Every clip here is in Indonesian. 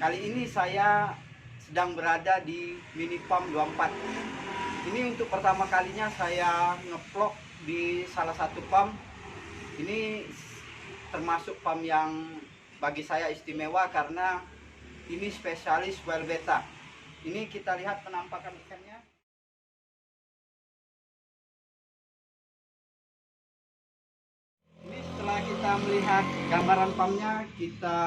Kali ini saya sedang berada di Mini Farm 24. Ini untuk pertama kalinya saya ngevlog di salah satu farm. Ini termasuk farm yang bagi saya istimewa karena ini spesialis wild betta. Ini kita lihat penampakan ikannya. Ini setelah kita melihat gambaran farmnya, kita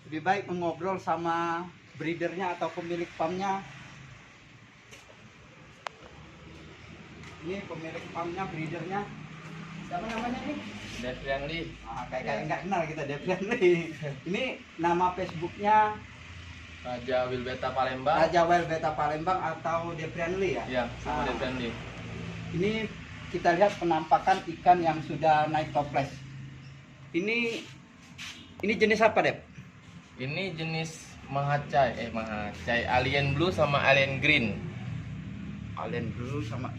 lebih baik mengobrol sama breedernya atau pemilik farmnya. Ini pemilik farmnya, breedernya. Siapa namanya nih? Devrianli. Kayak nggak kenal kita, Devrianli. Ini nama Facebooknya Raja Wild Betta Palembang. Raja Wild Betta Palembang atau Devrianli ya? Iya, sama Devrianli. Ini kita lihat penampakan ikan yang sudah naik toples. Ini jenis apa, Dep? Ini jenis Mahacai, Alien Blue sama Alien Green. Alien Blue sama.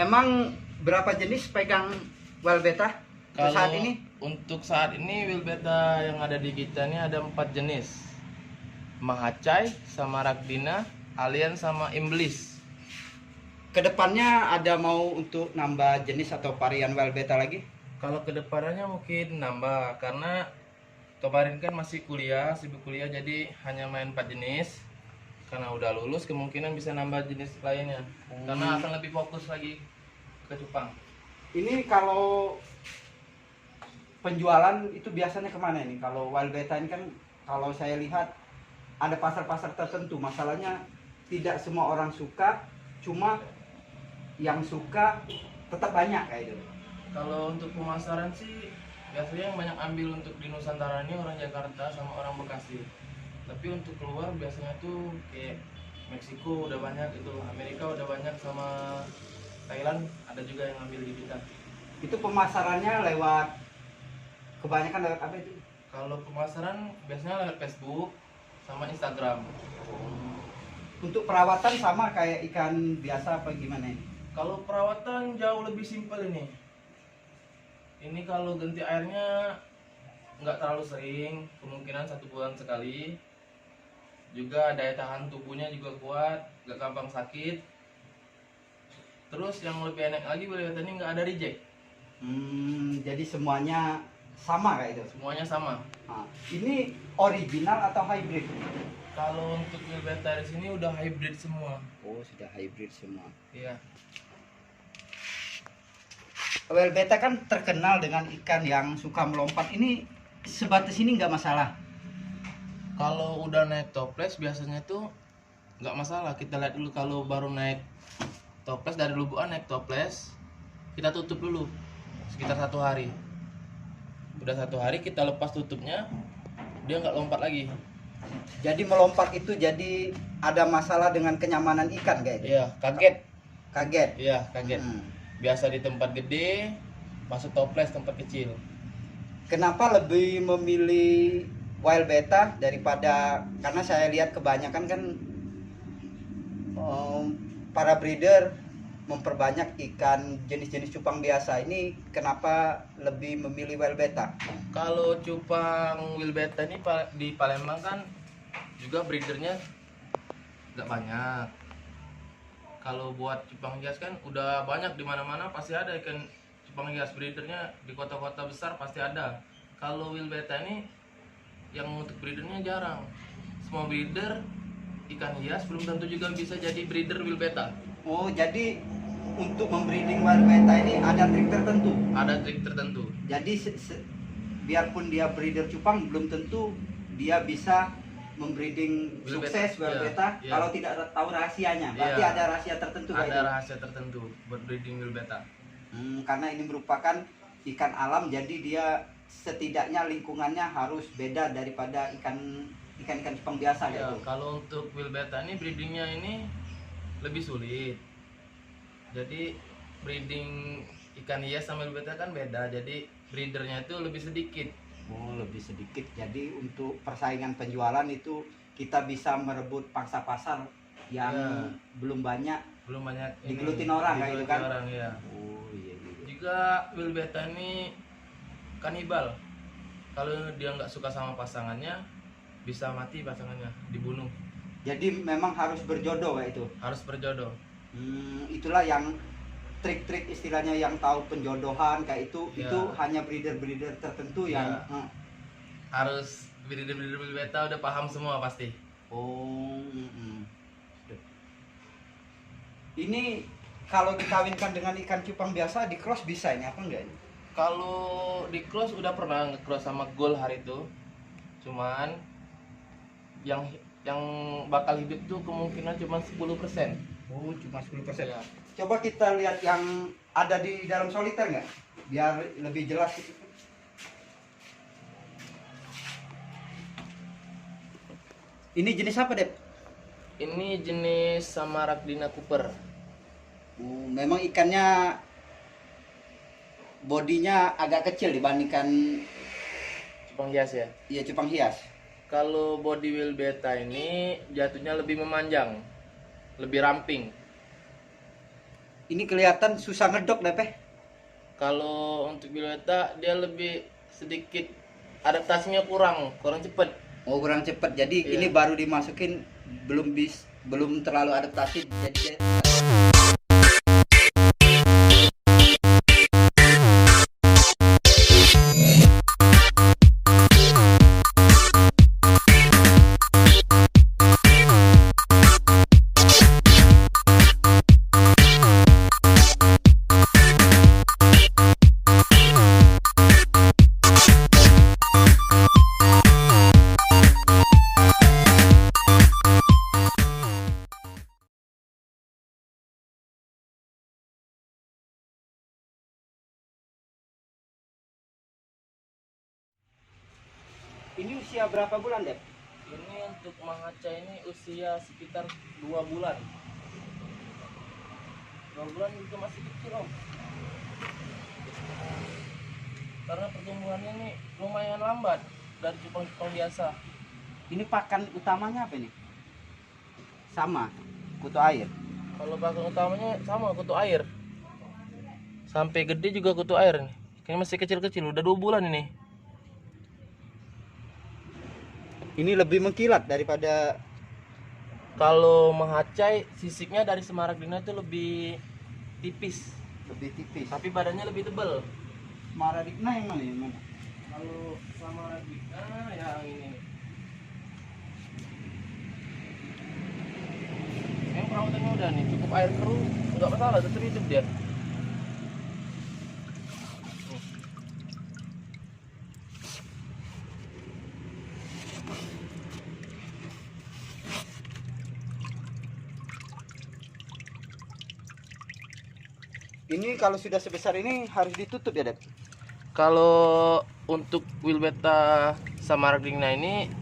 Emang berapa jenis pegang wild betta untuk saat ini? Untuk saat ini Wild Betta yang ada di kita ini ada 4 jenis. Mahacai sama Ragdina, Alien sama Iblis. Kedepannya ada mau untuk nambah jenis atau varian wild betta lagi? Kalau kedepannya mungkin nambah karena kemarin kan masih kuliah, sibuk kuliah, jadi hanya main 4 jenis. Karena udah lulus kemungkinan bisa nambah jenis lainnya. Karena akan lebih fokus lagi ke cupang. Ini kalau penjualan itu biasanya kemana ini? Kalau wild betta ini kan kalau saya lihat ada pasar-pasar tertentu. Masalahnya tidak semua orang suka, cuma yang suka tetap banyak kayak gitu. Kalau untuk pemasaran sih biasanya yang banyak ambil untuk di Nusantara ini orang Jakarta sama orang Bekasi. Tapi untuk keluar biasanya tuh kayak Meksiko udah banyak itu, Amerika udah banyak, sama Thailand ada juga yang ambil di kita. Itu pemasarannya lewat, kebanyakan lewat apa itu? Kalau pemasaran biasanya lewat Facebook sama Instagram. Untuk perawatan sama kayak ikan biasa apa gimana ini? Kalau perawatan jauh lebih simpel ini. Ini kalau ganti airnya nggak terlalu sering, kemungkinan 1 bulan sekali. Juga daya tahan tubuhnya juga kuat, nggak gampang sakit. Terus yang lebih enak lagi boleh ini nggak ada reject. Jadi semuanya sama kayak itu? Semuanya sama. Nah, ini original atau hybrid? Kalau untuk Wild Betta di sini udah hybrid semua. Oh, sudah hybrid semua. Iya. Wild betta kan terkenal dengan ikan yang suka melompat. Ini sebatas ini nggak masalah? Kalau udah naik toples biasanya tuh nggak masalah. Kita lihat dulu kalau baru naik toples dari lubuan naik toples, kita tutup dulu sekitar 1 hari. Udah 1 hari kita lepas tutupnya, dia nggak lompat lagi. Jadi melompat itu jadi ada masalah dengan kenyamanan ikan kayak itu? Iya, kaget. Kaget? Iya, kaget. Biasa di tempat gede, masuk toples tempat kecil. Kenapa lebih memilih wild betta daripada, karena saya lihat kebanyakan kan para breeder memperbanyak ikan jenis-jenis cupang biasa. Ini kenapa lebih memilih wild betta? Kalau cupang Wild Betta ini di Palembang kan juga breedernya nggak banyak. Kalau buat cupang hias kan udah banyak di mana-mana, pasti ada ikan cupang hias. Breedernya di kota-kota besar pasti ada. Kalau Wild Betta ini yang untuk breedernya jarang. Semua breeder ikan hias belum tentu juga bisa jadi breeder Wild Betta. Oh, jadi untuk membreeding wild betta ini ada trik tertentu? Ada trik tertentu. Jadi biarpun dia breeder cupang belum tentu dia bisa membreeding Wild sukses betta, wild iya, betta iya. kalau tidak tahu rahasianya. Berarti Iya. ada rahasia tertentu kayak Ada itu? rahasia tertentu buat breeding Wild Betta. Karena ini merupakan ikan alam, jadi dia setidaknya lingkungannya harus beda daripada ikan-ikan cupang biasa Ya, gitu. kalau untuk Wild Betta ini breedingnya ini lebih sulit. Jadi breeding ikan hias sama Wild Betta kan beda. Jadi breedernya itu lebih sedikit. Oh, lebih sedikit. Jadi untuk persaingan penjualan itu kita bisa merebut pangsa pasar yang Ya. belum banyak Belum banyak digelutin orang kayak gitu digelutin kan? orang, ya. Oh iya, iya. Juga Wild Betta ini kanibal. Kalau dia nggak suka sama pasangannya, bisa mati pasangannya, dibunuh. Jadi memang harus berjodoh kayak itu. Harus berjodoh. Itulah yang trik-trik istilahnya yang tahu penjodohan kayak itu. Ya. Itu hanya breeder-breeder tertentu yang Ya. Harus breeder-breeder beta udah paham semua pasti. Ini kalau dikawinkan dengan ikan cupang biasa di cross bisa ini apa enggak ini? Kalau di cross udah pernah nge-cross sama gold hari itu. Cuman yang bakal hidup tuh kemungkinan cuma 10%. Oh, cuma 10%. Ya. Coba kita lihat yang ada di dalam soliter nggak? Biar lebih jelas. Ini jenis apa, Dep? Ini jenis Smaragdina Cooper. Memang ikannya bodinya agak kecil dibandingkan Cupang hias ya. ya cupang hias. Kalau body wheel beta ini jatuhnya lebih memanjang, lebih ramping. Ini kelihatan susah ngedok, Dep. Kalau untuk wheel beta dia lebih sedikit adaptasinya kurang cepet. Oh, kurang cepat. Jadi Iya. ini baru dimasukin belum terlalu adaptasi. Jadi ini usia berapa bulan, Dep? Ini untuk Mahaca ini usia sekitar 2 bulan. 2 bulan juga masih kecil, Om. Karena pertumbuhannya ini lumayan lambat dari cupang-cupang biasa. Ini pakan utamanya apa ini? Sama, kutu air. Kalau pakan utamanya sama kutu air. Sampai gede juga kutu air nih. Kayaknya masih kecil-kecil, udah 2 bulan ini. Ini lebih mengkilat daripada Kalau Mahacai sisiknya dari Smaragdina itu lebih tipis, lebih tipis. tapi badannya lebih tebal. Smaragdina yang mana? Yang mana? Kalau Smaragdina yang ini. Yang perawatannya udah nih, cukup air keruh, nggak masalah, tetap hidup dia. Ini kalau sudah sebesar ini harus ditutup ya, Dep? Kalau untuk wheel beta Smaragdina ini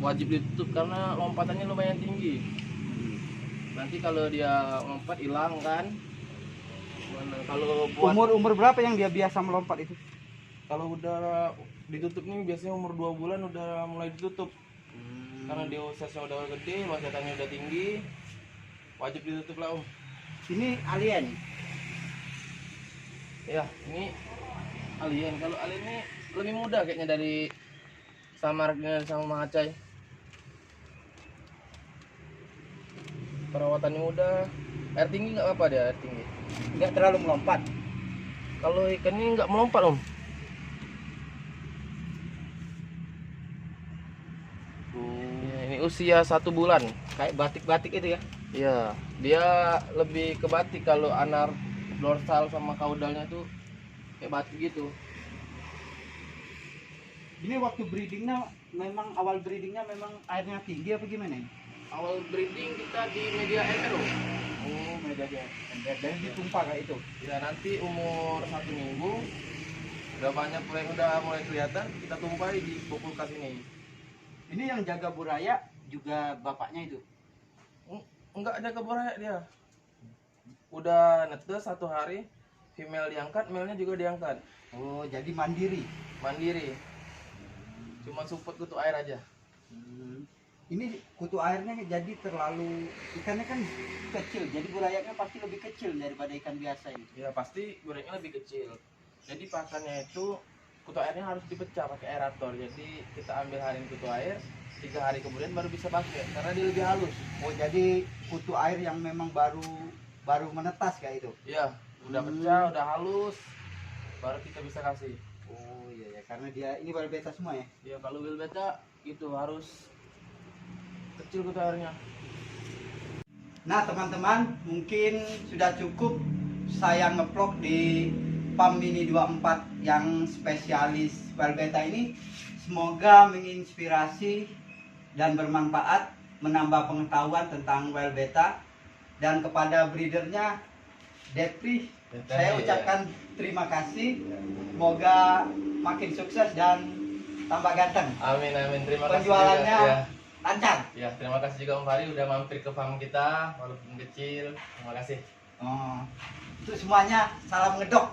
wajib ditutup karena lompatannya lumayan tinggi. Nanti kalau dia lompat hilang kan. Kalau buat Umur berapa yang dia biasa melompat itu? kalau udah ditutup nih biasanya umur 2 bulan udah mulai ditutup. Karena dia usianya udah gede, lompatannya udah tinggi. Wajib ditutup lah, Om. Ini alien. Ya, ini alien. Kalau alien ini lebih mudah kayaknya dari Smaragdina sama Mahacai. Perawatannya mudah. Air tinggi nggak apa dia, air tinggi. Nggak terlalu melompat. Kalau ikan ini nggak melompat, Om. Ya, ini usia 1 bulan. Kayak batik-batik itu ya. Ya, dia lebih ke batik. Kalau anar dorsal sama kaudalnya tuh kayak batik gitu. Ini waktu breedingnya memang awal breedingnya memang airnya tinggi apa gimana ini? Awal breeding kita di media ember, Om. Oh, media dia. Dan ditumpah kayak itu. Ya, nanti umur 1 minggu udah banyak yang udah mulai kelihatan, kita tumpahi di kulkas ini. Ini yang jaga buraya juga bapaknya itu. Enggak ada keboraya dia. Udah netes 1 hari, female diangkat, male-nya juga diangkat. Oh, jadi mandiri. Mandiri. Cuma support kutu air aja. Ini kutu airnya jadi terlalu, ikannya kan kecil, jadi burayanya pasti lebih kecil daripada ikan biasa ini. Ya pasti gorengnya lebih kecil. Jadi pakannya itu kutu airnya harus dipecah pakai aerator. Jadi kita ambil hari ini kutu air, 3 hari kemudian baru bisa pakai karena dia lebih halus. Oh, jadi kutu air yang memang baru menetas kayak itu. Iya, udah pecah, udah halus, baru kita bisa kasih. Oh iya ya, karena dia ini baru beta semua ya. Ya kalau wheel beta itu harus kecil kutu airnya. Nah teman-teman, mungkin sudah cukup saya ngevlog di PAM Mini 24 yang spesialis well beta ini. Semoga menginspirasi dan bermanfaat, menambah pengetahuan tentang well beta. Dan kepada breedernya Depri, saya ucapkan terima kasih. Semoga makin sukses dan tambah ganteng. Amin amin, terima kasih. Penjualannya juga. lancar. Ya, terima kasih juga Om Fahri udah mampir ke farm kita walaupun kecil. Terima kasih. Oh, untuk semuanya salam ngedok.